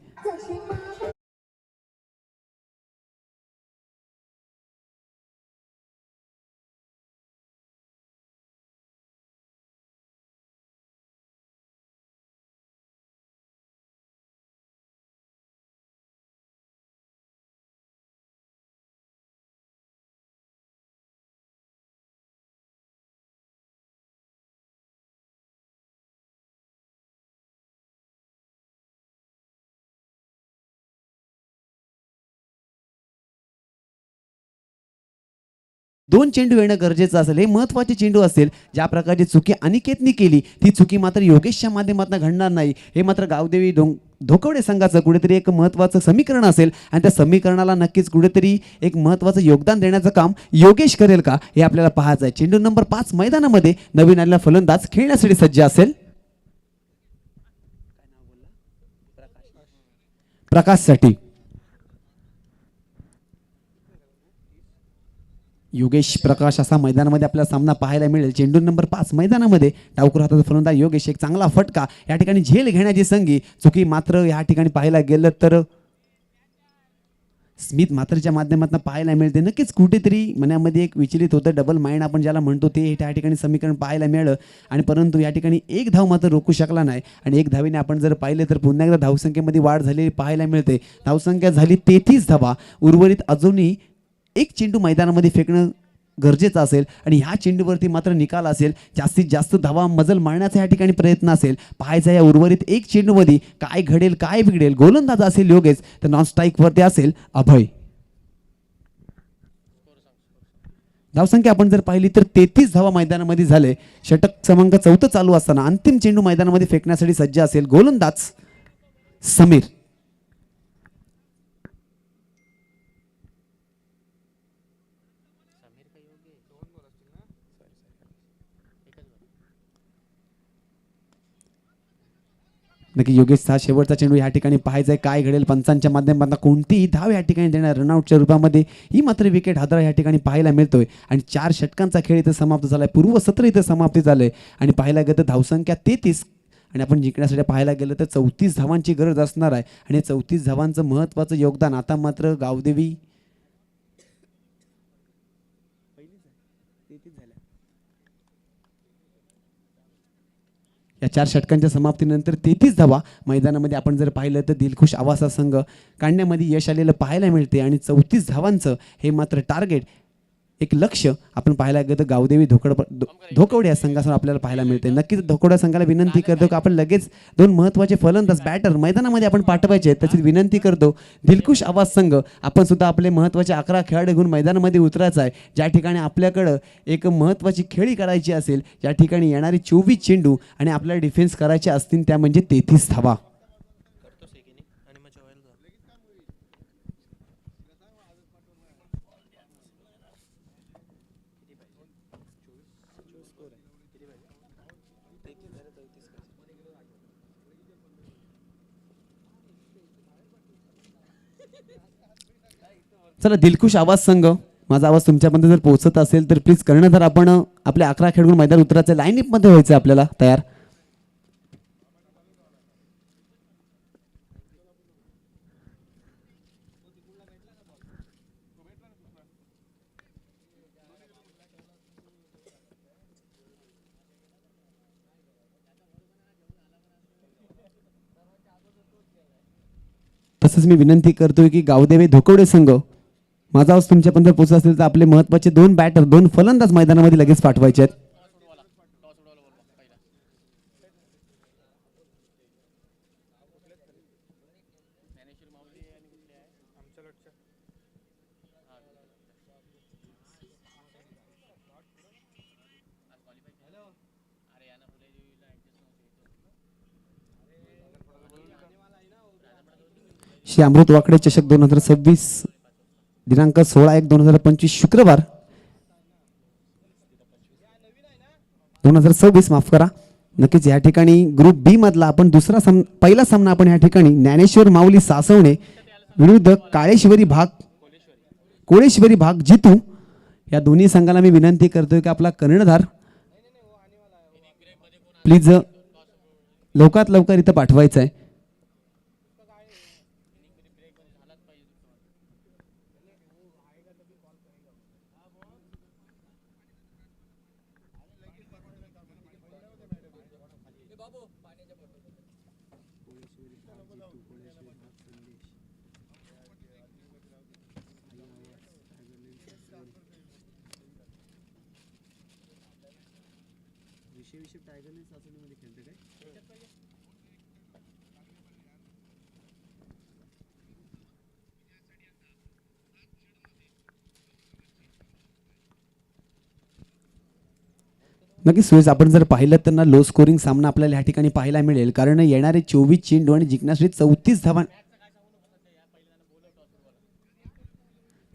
दोन चेंडू येणं गरजेचं असेल. हे महत्वाचे चेंडू असेल. ज्या प्रकारची चुकी अनिकेतनी केली ती चुकी मात्र योगेशच्या माध्यमातून घडणार नाही. हे मात्र गावदेवी धोकवडे संघाचं कुठेतरी एक महत्वाचं समीकरण असेल आणि त्या समीकरणाला नक्कीच कुठेतरी एक महत्वाचं योगदान देण्याचं काम योगेश करेल का हे आपल्याला पाहायचं आहे. चेंडू नंबर 5 मैदानामध्ये नवीन आलेला फलंदाज खेळण्यासाठी सज्ज असेल. प्रकाशसाठी योगेश प्रकाश असा मैदानामध्ये आपल्याला सामना पाहायला मिळेल. चेंडू नंबर 5 मैदानामध्ये डावखुर हाताचा फलंदाज योगेश. एक चांगला फटका या ठिकाणी झेल घेण्याची संधी. चुकी मात्र या ठिकाणी पाहायला गेलं तर स्मिथ मात्रच्या माध्यमातून पाहायला मिळते. नक्कीच कुठेतरी मनामध्ये एक विचलित होतं. डबल माइंड आपण ज्याला म्हणतो ते त्या ठिकाणी समीकरण पाहायला मिळालं आणि परंतु या ठिकाणी एक धाव मात्र रोखू शकला नाही आणि एक धावीने आपण जर पाहिलं तर पुन्हा एकदा धावसंख्येमध्ये वाढ झालेली पाहायला मिळते. धावसंख्या झाली 33 धावा. उर्वरित अजूनही एक चेंडू मैदानामध्ये फेकणं गरजेचं असेल आणि ह्या चेंडूवरती मात्र निकाल असेल. जास्तीत जास्त धावा मजल मारण्याचा या ठिकाणी प्रयत्न असेल. पाहायचा या उर्वरित एक चेंडूमध्ये काय घडेल काय बिघडेल. गोलंदाज असेल योगेश तर नॉन स्ट्राईक वरती असेल अभय. धावसंख्या आपण जर पाहिली तर 33 धावा मैदानामध्ये झाले. षटक क्रमांक 4 चालू असताना अंतिम चेंडू मैदानामध्ये फेकण्यासाठी सज्ज असेल गोलंदाज समीर. नक्की योगेशचा शेवटचा चेंडू या ठिकाणी पाहायचा काय घडेल. पंचांच्या माध्यमातून कोणतीही धाव या ठिकाणी देणार रनआउटच्या रूपामध्ये ही मात्र विकेट हादरा या ठिकाणी पाहायला मिळतोय आणि 4 षटकांचा खेळ इथं समाप्त झालाय. पूर्व सत्र इथं समाप्ती झालंय आणि पाहायला गेलं तर धावसंख्या 33 आणि आपण जिंकण्यासाठी पाहायला गेलं तर 34 धावांची गरज असणार आहे आणि 34 धावांचं महत्वाचं योगदान आता मात्र गावदेवी या 4 षटकांच्या समाप्तीनंतर 33 धावा मैदानामध्ये आपण जर पाहिलं तर दिलखुश आवासा संघ काढण्यामध्ये यश आलेलं पाहायला मिळते आणि 34 धावांचं हे मात्र टार्गेट एक लक्ष आपण पाहायला गेलं तर गावदेवी धोकवडे या संघासमोर आपल्याला पाहायला मिळते. नक्कीच धोकवड्या संघाला विनंती करतो की आपण लगेच 2 महत्त्वाचे फलंदाज बॅटर मैदानामध्ये आपण पाठवायचे आहेत. त्याची विनंती करतो. दिलखुश आवाज संघ आपण सुद्धा आपले महत्त्वाचे 11 खेळाडू घेऊन मैदानामध्ये उतरायचं आहे. ज्या ठिकाणी आपल्याकडं एक महत्त्वाची खेळी करायची असेल, ज्या ठिकाणी येणारी 24 चेंडू आणि आपल्याला डिफेन्स करायचे असतील त्या म्हणजे 33 धावा. चला दिलखुश आवाज संघ माझा आवाज तुमच्यापर्यंत जर पोहोचत असेल तर प्लीज कर्णधार आपण आपले 11 खेळून मैदान उतरायचं लाईनअप मध्ये व्हायचं आपल्याला तयार. तसंच मी विनंती करतोय की गावदेवी धोकवडे संघ माझा आवाज तुमच्यापर्यंत पोहोचत असेल तर आपले महत्त्वाचे 2 बॅटर 2 फलंदाज मैदानामध्ये लगेच पाठवायचे आहेत. टॉस उडवायला बोलवा पहिला. ज्ञानेश्वर माऊली आणि कुठले आहे आमच्या लटच्या. हा हॅलो अरे यांना पुढे श्री अमृत वाकडे चषक 2026 दिनांक 16/1/2025 शुक्रवार 2026 माफ करा. नक्कीच या ठिकाणी ग्रुप बी मधला आपण पहिला सामना आपण या ठिकाणी ज्ञानेश्वर माऊली सासवणे विरुद्ध कोळेश्वरी भाग जितू या दोन्ही संघाला मी विनंती करतोय की आपला कर्णधार प्लीज लवकरात लवकर इथं पाठवायचं आहे. नक्कीच सुरेश आपण जर पाहिलं तर ना लो स्कोरिंग सामना आपल्याला या ठिकाणी पाहायला मिळेल कारण येणारे 24 चेंडू आणि जिंकण्यासाठी 34 धावा.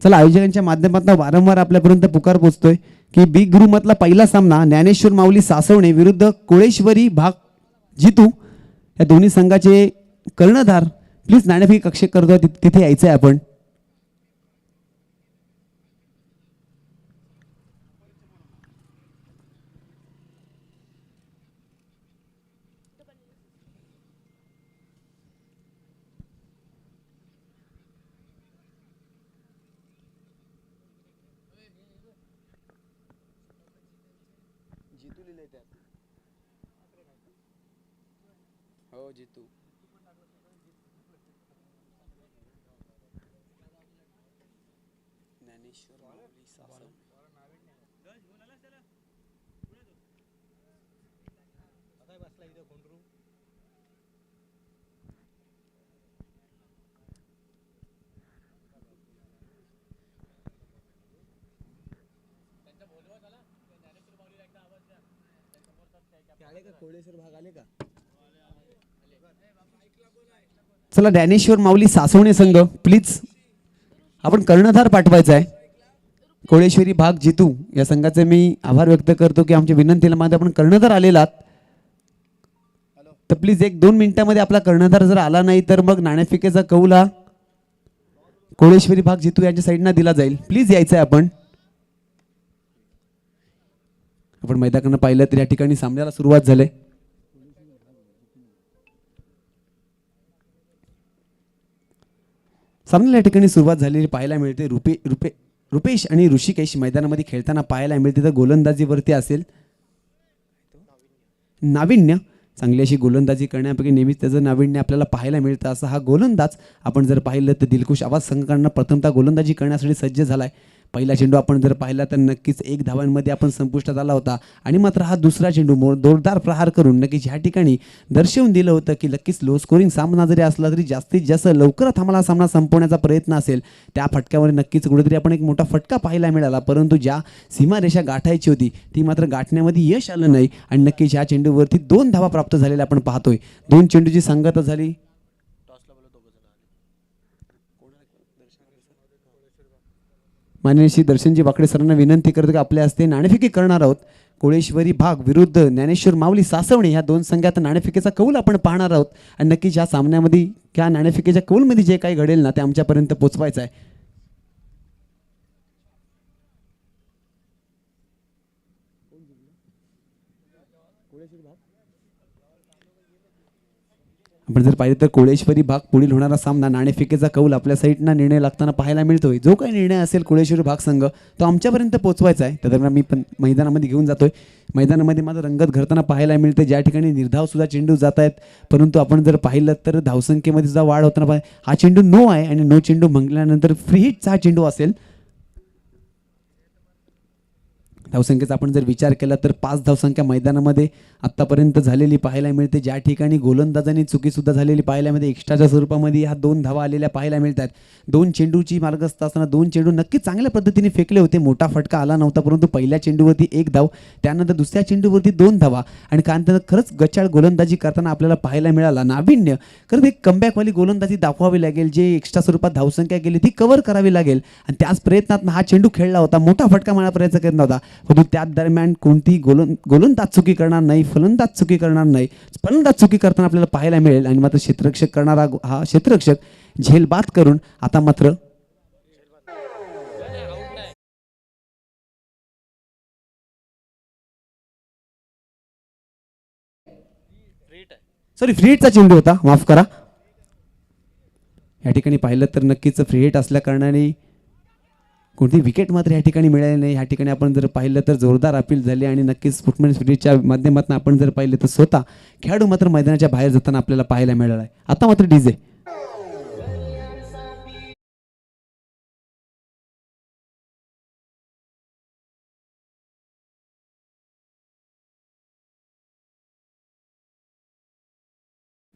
चला आयोजकांच्या माध्यमातून वारंवार आपल्यापर्यंत पुकार पोहोचतोय की बी ग्रुप मधला पहिला सामना ज्ञानेश्वर माऊली सासवणे विरुद्ध कोळेश्वरी भाग जितू या दोन्ही संघाचे कर्णधार प्लीज नाणेफेकी कक्षेत करतोय तिथे यायचंय आपण. हो जितू ज्ञानेश्वर माऊली सासवणे. चला ज्ञानेश्वर माऊली सासवणे संघ प्लीज आपण कर्णधार पाठवायचा आहे. कोळेश्वरी भाग जितू या संघाचे मी आभार व्यक्त करतो की आमच्या विनंतीला मध्ये आपण कर्णधार आलेलात तर प्लीज 1-2 मिनिटांमध्ये आपला कर्णधार जर आला नाही तर मग नाणेफेकीचा कौल हा कोळेश्वरी भाग जितू यांच्या साईडना दिला जाईल. प्लीज यायचंय आपण मैदानाकडनं पाहिलं तर या ठिकाणी सामन्याला सुरुवात झाली. सामन्याला या ठिकाणी सुरुवात झालेली पाहायला मिळते. रुपेश आणि ऋषिकेश मैदानामध्ये खेळताना पाहायला मिळते तर गोलंदाजीवरती असेल नाविन्य चांगली अशी गोलंदाजी करण्यापैकी नेहमीच त्याचं नाविन्य आपल्याला पाहायला मिळतं. असा हा गोलंदाज आपण जर पाहिलं तर दिलखुश आवाज संघाकडनं प्रथमतः गोलंदाजी करण्यासाठी सज्ज झालाय. पहिला चेंडू आपण जर पाहिला तर नक्कीच 1 धावांमध्ये आपण संपुष्टात आला होता आणि मात्र हा दुसरा चेंडू जोरदार प्रहार करून नक्कीच ह्या ठिकाणी दर्शवून दिलं होतं की नक्कीच लो स्कोरिंग सामना जरी असला तरी जास्तीत जास्त लवकरात आम्हाला सामना संपवण्याचा प्रयत्न असेल. त्या फटक्यावर नक्कीच कुठेतरी आपण एक मोठा फटका पाहायला मिळाला परंतु ज्या सीमारेषा गाठायची होती ती मात्र गाठण्यामध्ये यश आलं नाही आणि नक्कीच ह्या चेंडूवरती 2 धावा प्राप्त झालेल्या आपण पाहतोय. 2 चेंडूची सांगता झाली. माननीय श्री दर्शनजी वाकडे सरांना विनंती करतो की आपल्या हस्ते नाणेफेकी करणार आहोत. कोळेश्वरी भाग विरुद्ध ज्ञानेश्वर माऊली सासवणे ह्या 2 संघात नाणेफेकीचा कौल आपण पाहणार आहोत आणि नक्कीच या सामन्यामध्ये त्या नाणेफेकीच्या कौलमध्ये जे काही घडेल ना ते आमच्यापर्यंत पोहोचवायचं आहे. आपण जर पाहिलं तर कोळेश्वरी भाग पुढील होणारा सामना नाणेफेकीचा कौल आपल्या साईडनं निर्णय लागताना पाहायला मिळतोय. जो काही निर्णय असेल कोळेश्वरी भाग संघ तो आमच्यापर्यंत पोहोचवायचा आहे. त्या दरम्यान मी पण मैदानामध्ये घेऊन जातोय. मैदानामध्ये माझं रंगत घडताना पाहायला मिळते. ज्या ठिकाणी निर्धाव सुद्धा चेंडू जात आहेत, परंतु आपण जर पाहिलं तर धावसंख्येमध्ये सुद्धा वाढ होताना हा चेंडू नो आहे आणि नो चेंडू म्हटल्यानंतर फ्री हिटचा हा चेंडू असेल. धावसंख्येचा आपण जर विचार केला तर 5 धावसंख्या मैदानामध्ये आत्तापर्यंत झालेली पाहायला मिळते. ज्या ठिकाणी गोलंदाजांनी चुकीसुद्धा झालेली पाहायला मिळते. एक्स्ट्राच्या स्वरूपामध्ये ह्या 2 धावा आलेल्या पाहायला मिळतात. 2 चेंडूची मार्गस्थ असताना 2 चेंडू नक्कीच चांगल्या पद्धतीने फेकले होते. मोठा फटका आला नव्हता, परंतु पहिल्या चेंडूवरती 1 धाव, त्यानंतर दुसऱ्या चेंडूवरती 2 धावा आणि त्यानंतर खरंच गचाळ गोलंदाजी करताना आपल्याला पाहायला मिळाला नाविन्य. खरंच एक कमबॅकवाली गोलंदाजी दाखवावी लागेल. जे एक्स्ट्रा स्वरूपात धावसंख्या गेली ती कव्हर करावी लागेल आणि त्याच प्रयत्नात हा चेंडू खेळला होता. मोठा फटका मारण्याचा प्रयत्न करत नव्हता, परंतु त्या दरम्यान कोणती गोलंदाज चुकी करणार नाही, फलंदाज चुकी करणार नाही. फलंदाज चुकी करताना आपल्याला पाहायला मिळेल आणि मात्र क्षेत्ररक्षक करणारा हा क्षेत्ररक्षक झेल बाद करून आता मात्र फ्री हिटचा चेंडू होता, माफ करा. या ठिकाणी पाहिलं तर नक्कीच फ्री हिट असल्या कारणाने कोणती विकेट मात्र या ठिकाणी मिळाली नाही. या ठिकाणी आपण जर पाहिलं तर जोरदार अपील झाली आणि नक्कीच फुटमॅन स्पिरिटच्या माध्यमातून आपण जर पाहिलं तर स्वतः खेळाडू मात्र मैदानाच्या बाहेर जाताना आपल्याला पाहायला मिळाला आहे. आता मात्र डीजे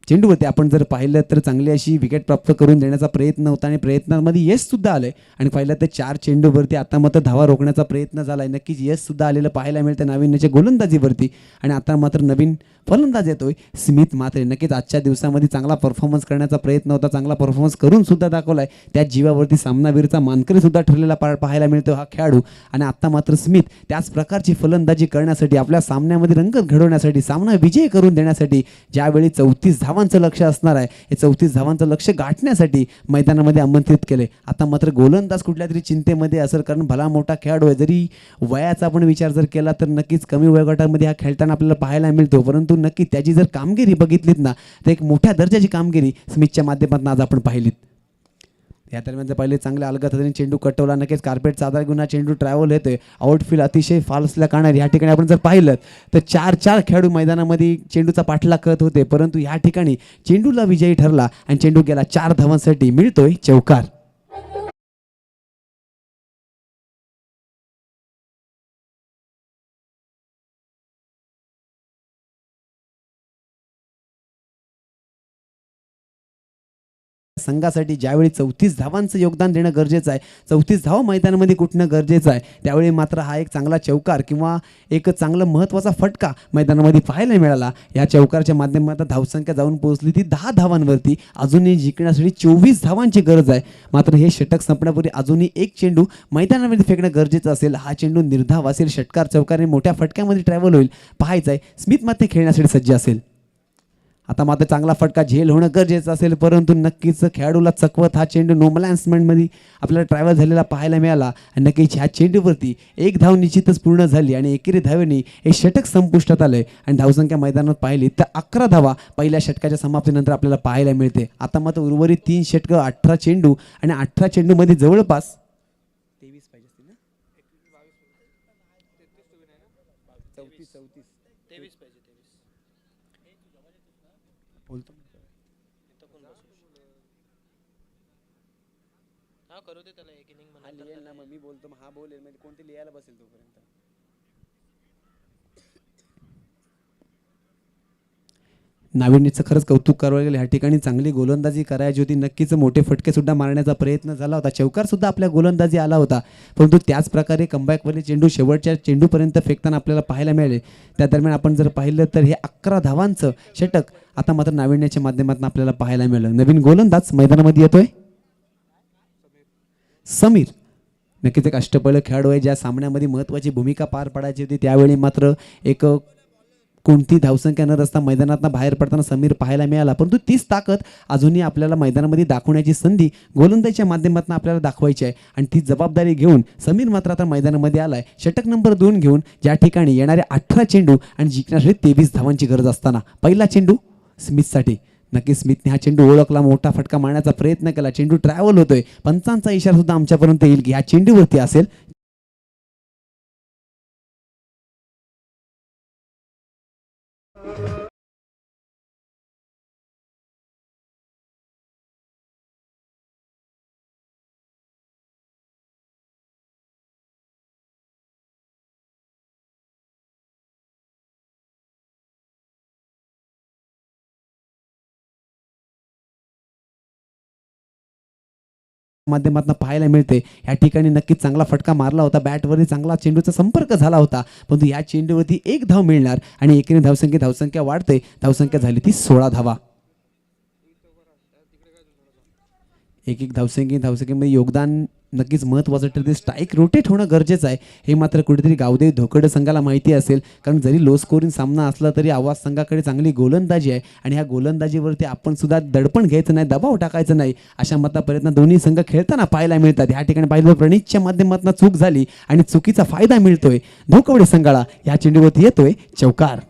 चेंडूवरती आपण जर पाहिलं तर चांगली अशी विकेट प्राप्त करून देण्याचा प्रयत्न होता आणि प्रयत्नामध्ये यश सुद्धा आलंय. आणि पाहिलं तर 4 चेंडूवरती आता मात्र धावा रोखण्याचा प्रयत्न झालाय. नक्कीच यश सुद्धा आलेलं पाहायला मिळतं नाविन्याच्या गोलंदाजीवरती. आणि आता मात्र नवीन फलंदाज येतोय स्मिथ मात्रे. नक्कीच आजच्या दिवसामध्ये चांगला परफॉर्मन्स करण्याचा प्रयत्न होता, चांगला परफॉर्मन्स करून सुद्धा दाखवलाय. त्या जीवावरती सामनावीरचा मानकरी सुद्धा ठरलेला पाहायला मिळतो हा खेळाडू. आणि आता मात्र स्मिथ त्याच प्रकारची फलंदाजी करण्यासाठी, आपल्या सामन्यामध्ये रंगत घडवण्यासाठी, सामना विजयी करून देण्यासाठी ज्यावेळी 34 धावांचं लक्ष असणार आहे, हे 34 धावांचं लक्ष गाठण्यासाठी मैदानामध्ये आमंत्रित केले. आता मात्र गोलंदाज कुठल्या तरी चिंतेमध्ये असेल, कारण भला मोठा खेळाडू आहे. जरी वयाचा आपण विचार जर केला तर नक्कीच कमी वयोगटामध्ये हा खेळताना आपल्याला पाहायला मिळतो, परंतु नक्की त्याची जर कामगिरी बघितलीत ना तर एक मोठ्या दर्जाची कामगिरी स्मिथच्या माध्यमातून आज आपण पाहिलीत. या दरम्यान जर पाहिले चांगल्या अलगद हाताने चेंडू कटवला. नक्कीच कार्पेटचा आधार घेऊन हा चेंडू ट्रॅव्हल येतोय. आउटफील्ड अतिशय फास्ट असल्या कारणाने या ठिकाणी आपण जर पाहिलं तर 4 खेळाडू मैदानामध्ये चेंडूचा पाठलाग करत होते, परंतु या ठिकाणी चेंडूला विजयी ठरला आणि चेंडू गेला 4 धावांसाठी. मिळतोय चौकार. संघासाठी ज्यावेळी 34 धावांचं योगदान देणं गरजेचं आहे, 34 धावा मैदानामध्ये कुठणं गरजेचं आहे, त्यावेळी मात्र हा एक चांगला चौकार किंवा एक चांगला महत्त्वाचा फटका मैदानामध्ये पाहायला मिळाला. या चौकारच्या माध्यमातून धावसंख्या जाऊन पोहोचली ती 10 धावांवरती. अजूनही जिंकण्यासाठी 24 धावांची गरज आहे. मात्र हे षटक संपण्यापूर्वी अजूनही एक चेंडू मैदानामध्ये फेकणं गरजेचं असेल. हा चेंडू निर्धाव असेल, षटकार चौकाने मोठ्या फटक्यामध्ये ट्रॅव्हल होईल, पाहायचं आहे. स्मिथ मात्र खेळण्यासाठी सज्ज असेल. आता मात्र चांगला फटका झेल होणं गरजेचं असेल, परंतु नक्कीच खेळाडूला चकवत हा चेंडू नॉर्मलान्समेंटमध्ये आपल्याला ट्रॅव्हल झालेला पाहायला मिळाला. आणि नक्कीच ह्या चेंडूवरती 1 धाव निश्चितच पूर्ण झाली आणि एकेरी धावेने हे षटक संपुष्टात आलंय. आणि धावसंख्या मैदानात पाहिली तर 11 धावा पहिल्या षटकाच्या समाप्तीनंतर आपल्याला पाहायला मिळते. आता मात्र उर्वरित 3 षटकं, 18 चेंडू आणि 18 चेंडूमध्ये जवळपास 23 पाहिजे असतील ना, 23 पाहिजे. बोलतो हा करू दे त्याला एक इनिंग हा लिहिल ना, मग मी बोलतो, मग हा बोलेल, म्हणजे कोणते लिहायला बसेल तोपर्यंत. नाविन्याचं खरंच कौतुक करावं लागेल. ह्या ठिकाणी चांगली गोलंदाजी करायची होती. नक्कीच मोठे फटके सुद्धा मारण्याचा प्रयत्न झाला होता. चौकार सुद्धा आपल्या गोलंदाजी आला होता, परंतु त्याच प्रकारे कमबॅकवाले चेंडू शेवटच्या चेंडूपर्यंत फेकताना आपल्याला पाहायला मिळाले. त्या दरम्यान आपण जर पाहिलं तर हे 11 धावांचं षटक आता मात्र नाविन्याच्या माध्यमातून आपल्याला पाहायला मिळालं. नवीन गोलंदाज मैदानामध्ये येतोय समीर. नक्कीच एक अष्टपैलू खेळाडू आहे, ज्या सामन्यामध्ये महत्त्वाची भूमिका पार पाडायची होती. त्यावेळी मात्र एक कोणती धावसंख्या न रस्ता मैदानातून बाहेर पडताना समीर पाहायला मिळाला, परंतु तीच ताकद अजूनही आपल्याला मैदानामध्ये दाखवण्याची संधी गोलंदाजीच्या माध्यमातून आपल्याला दाखवायची आहे. आणि ती जबाबदारी घेऊन समीर मात्र आता मैदानामध्ये आलाय षटक नंबर 2 घेऊन, ज्या ठिकाणी येणारे 18 चेंडू आणि जिंकण्यासाठी 23 धावांची गरज असताना. पहिला चेंडू स्मिथसाठी. नक्कीच स्मिथने हा चेंडू ओळखला, मोठा फटका मारण्याचा प्रयत्न केला, चेंडू ट्रॅव्हल होतोय, पंचांचा इशारा सुद्धा आमच्यापर्यंत येईल की ह्या चेंडूवरती असेल माध्यमातून पाहायला मिळते. या ठिकाणी नक्कीच चांगला फटका मारला होता, बॅटवरती चांगला चेंडूचा संपर्क झाला होता, परंतु या चेंडूवरती एक धाव मिळणार आणि एकीने धावसंख्या वाढते. धावसंख्या झाली ती 16 धावा. एक धावसंख्येमध्ये योगदान नक्कीच महत्त्वाचं ठरते. स्ट्राईक रोटेट होणं गरजेचं आहे, हे मात्र कुठेतरी गावदेवी धोकडे संघाला माहिती असेल, कारण जरी लो स्कोरिंग सामना असला तरी आवाज संघाकडे चांगली गोलंदाजी आहे आणि ह्या गोलंदाजीवरती आपण सुद्धा दडपण घ्यायचं नाही, दबाव टाकायचा नाही, अशा मता प्रयत्न दोन्ही संघ खेळताना पाहायला मिळतात. या ठिकाणी पाहिलं प्रणीतच्या माध्यमातून चूक झाली आणि चुकीचा फायदा मिळतोय धोकवडे संघाला. या चेंडूवरती येतोय चौकार.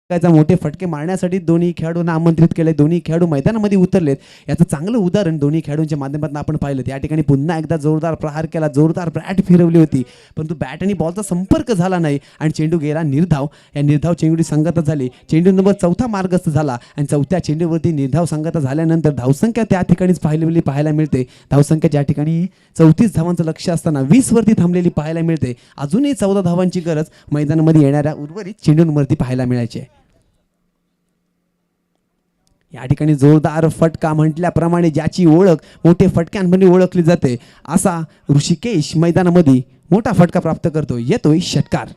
मोठे फटके मारण्यासाठी दोन्ही खेळाडूंना आमंत्रित केले, दोन्ही खेळाडू मैदानामध्ये उतरलेत. याचं चांगलं उदाहरण दोन्ही खेळाडूंच्या माध्यमातून आपण पाहिलं. या ठिकाणी पुन्हा एकदा जोरदार प्रहार केला, जोरदार बॅट फिरवली होती, परंतु बॅट आणि बॉलचा संपर्क झाला नाही आणि चेंडू गेला निर्धाव. या निर्धाव चेंडूची संगत झाली, चेंडू नंबर 4 मार्गस्थ झाला आणि 4थ्या चेंडूवरती निर्धाव संगत झाल्यानंतर धावसंख्या त्या ठिकाणीच पाहायला मिळते. धावसंख्या ज्या ठिकाणी 34 धावांचं लक्ष असताना 20 वरती थांबलेली पाहायला मिळते. अजूनही 14 धावांची गरज मैदानामध्ये येणाऱ्या उर्वरित चेंडूंवरती पाहायला मिळायची आहे. या ठिकाणी जोरदार फटका म्हटल्याप्रमाणे ज्याची ओळख मोठे फटक्यांमध्ये ओळखली जाते असा ऋषिकेश मैदानामध्ये मोठा फटका प्राप्त करतो. येतोय षटकार.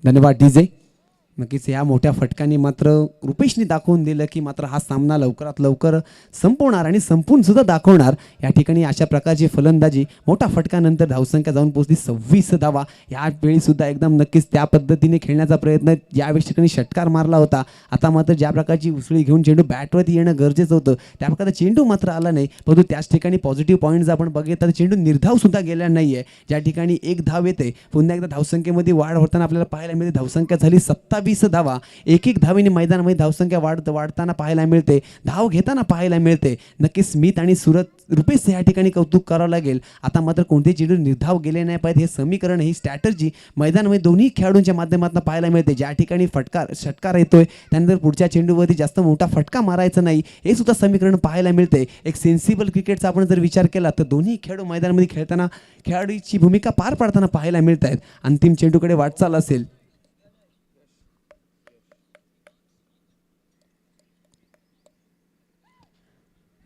धन्यवाद डीजे. नक्कीच या मोठ्या फटकाने मात्र रुपेशने दाखवून दिलं की मात्र हा सामना लवकरात लवकर संपवणार आणि संपून सुद्धा दाखवणार. या ठिकाणी अशा प्रकारची फलंदाजी, मोठा फटकानंतर धावसंख्या जाऊन पोहोचली 26 धावा. यावेळी सुद्धा एकदम नक्कीच त्या पद्धतीने खेळण्याचा प्रयत्न, यावेळी ठिकाणी षटकार मारला होता. आता मात्र ज्या प्रकारची उसळी घेऊन चेंडू बॅटवरती येणं गरजेचं होतं त्या प्रकारे चेंडू मात्र आला नाही, परंतु त्याच ठिकाणी पॉझिटिव्ह पॉईंट्स आपण बघितलं तर चेंडू निर्धाव सुद्धा गेला नाही आहे. ज्या ठिकाणी एक धाव येते, पुन्हा एकदा धावसंख्येमध्ये वाढ होताना आपल्याला पाहायला मिळते. धावसंख्या झाली 27 धावा. एक धावेने मैदानामध्ये धावसंख्या वाढताना पाहायला मिळते, धाव घेताना पाहायला मिळते. नक्की स्मिथ आणि रुपेश या ठिकाणी कौतुक करावं लागेल. आता मात्र कोणते चेंडू निर्धाव गेले नाही पाहिजे, हे समीकरण, ही स्ट्रॅटर्जी मैदानामध्ये दोन्ही खेळाडूंच्या माध्यमातून पाहायला मिळते. ज्या ठिकाणी षटकार येतोय त्यानंतर पुढच्या चेंडूवरती जास्त मोठा फटका मारायचा नाही, हे सुद्धा समीकरण पाहायला मिळते. एक सेन्सिबल क्रिकेटचा आपण जर विचार केला तर दोन्ही खेळाडू मैदानामध्ये खेळताना खेळाडूची भूमिका पार पाडताना पाहायला मिळत आहेत. अंतिम चेंडूकडे वाटचाल असेल.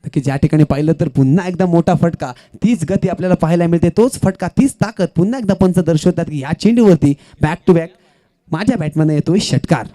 की ज्या ठिकाणी पाहिलं तर पुन्हा एकदा मोठा फटका, तीच गती आपल्याला पाहायला मिळते, तोच फटका, तीच ताकद पुन्हा एकदा पंच दर्शवतात की या चेंडूवरती बॅक टू बॅक माझ्या बॅटमॅन येतोय षटकार.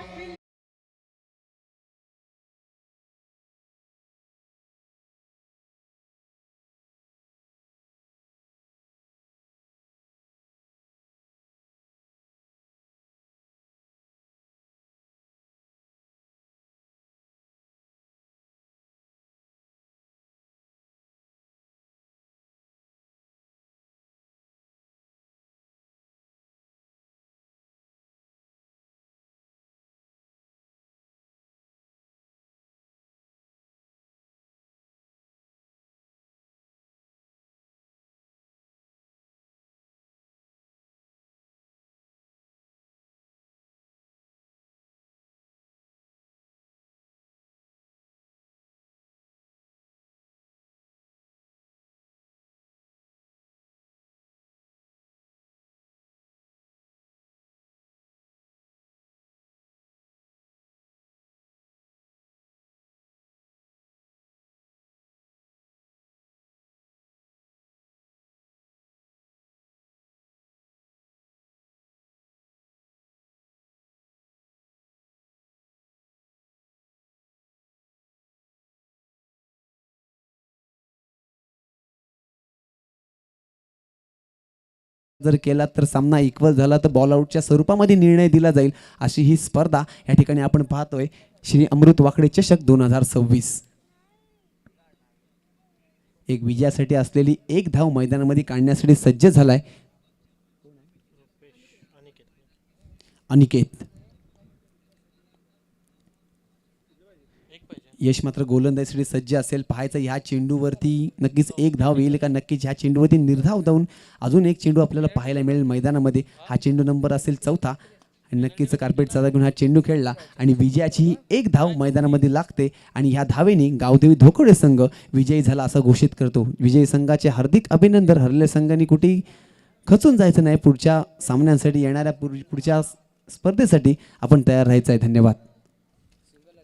जर केला तर सामना इक्वल झाला तर बॉल आउटच्या स्वरूपामध्ये निर्णय दिला जाईल अशी ही स्पर्धा या ठिकाणी आपण पाहतोय. श्री अमृत वाकडे चषक 2026. एक विजयासाठी असलेली एक धाव मैदानामध्ये काढण्यासाठी सज्ज झालाय अनिकेत. यश मात्र गोलंदाजीसाठी सज्ज असेल. पाहायचं ह्या चेंडूवरती नक्कीच एक धाव येईल का, नक्कीच ह्या चेंडूवरती निर्धाव धावून अजून एक चेंडू आपल्याला पाहायला मिळेल मैदानामध्ये. हा चेंडू नंबर असेल 4था आणि नक्कीच कार्पेट चादा घेऊन हा चेंडू खेळला आणि विजयाची ही एक धाव मैदानामध्ये लागते आणि ह्या धावेने गावदेवी धोकडे संघ विजयी झाला असं घोषित करतो. विजयी संघाचे हार्दिक अभिनंदन. हरलेल्या संघाने कुठेही खचून जायचं नाही. पुढच्या सामन्यांसाठी येणाऱ्या पुढच्या स्पर्धेसाठी आपण तयार राहायचं आहे. धन्यवाद.